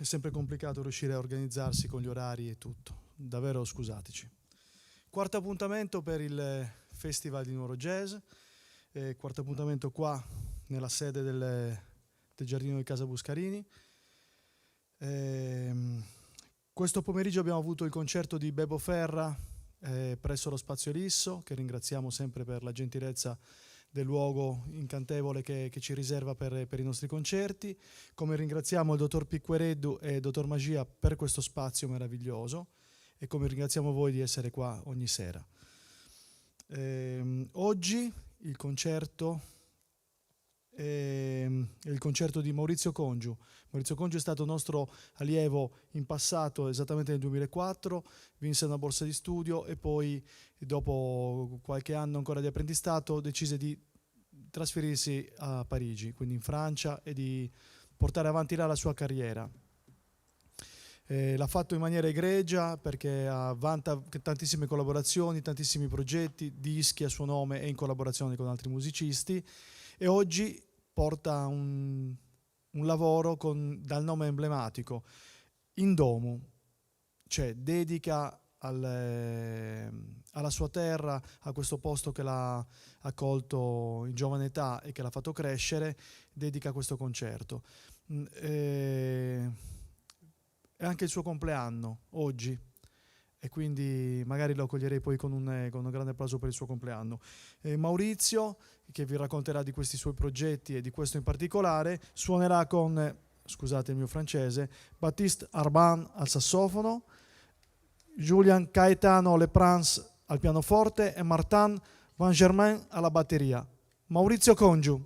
è sempre complicato riuscire a organizzarsi con gli orari e tutto. Davvero scusateci. Quarto appuntamento per il Festival di Nuoro Jazz. Quarto appuntamento qua nella sede del Giardino di Casa Buscarini. Questo pomeriggio abbiamo avuto il concerto di Bebo Ferra presso lo Spazio Risso, che ringraziamo sempre per la gentilezza del luogo incantevole che ci riserva per i nostri concerti, come ringraziamo il dottor Picquereddu e il dottor Magia per questo spazio meraviglioso e come ringraziamo voi di essere qua ogni sera. Oggi il concerto è il concerto di Maurizio Congiu. Maurizio Congiu è stato nostro allievo in passato, esattamente nel 2004, vinse una borsa di studio e poi dopo qualche anno ancora di apprendistato decise di trasferirsi a Parigi, quindi in Francia, e di portare avanti là la sua carriera. L'ha fatto in maniera egregia perché vanta tantissime collaborazioni, tantissimi progetti, dischi a suo nome e in collaborazione con altri musicisti, e oggi porta un lavoro dal nome emblematico, Indomu, cioè dedica alla sua terra, a questo posto che l'ha accolto in giovane età e che l'ha fatto crescere, dedica questo concerto. È anche il suo compleanno oggi e quindi magari lo accoglierei poi con un grande applauso per il suo compleanno. Maurizio, che vi racconterà di questi suoi progetti e di questo in particolare, suonerà con, scusate il mio francese, Baptiste Arban al sassofono, Julian Caetano Leprance al pianoforte e Martin Van Germain alla batteria. Maurizio Congiu.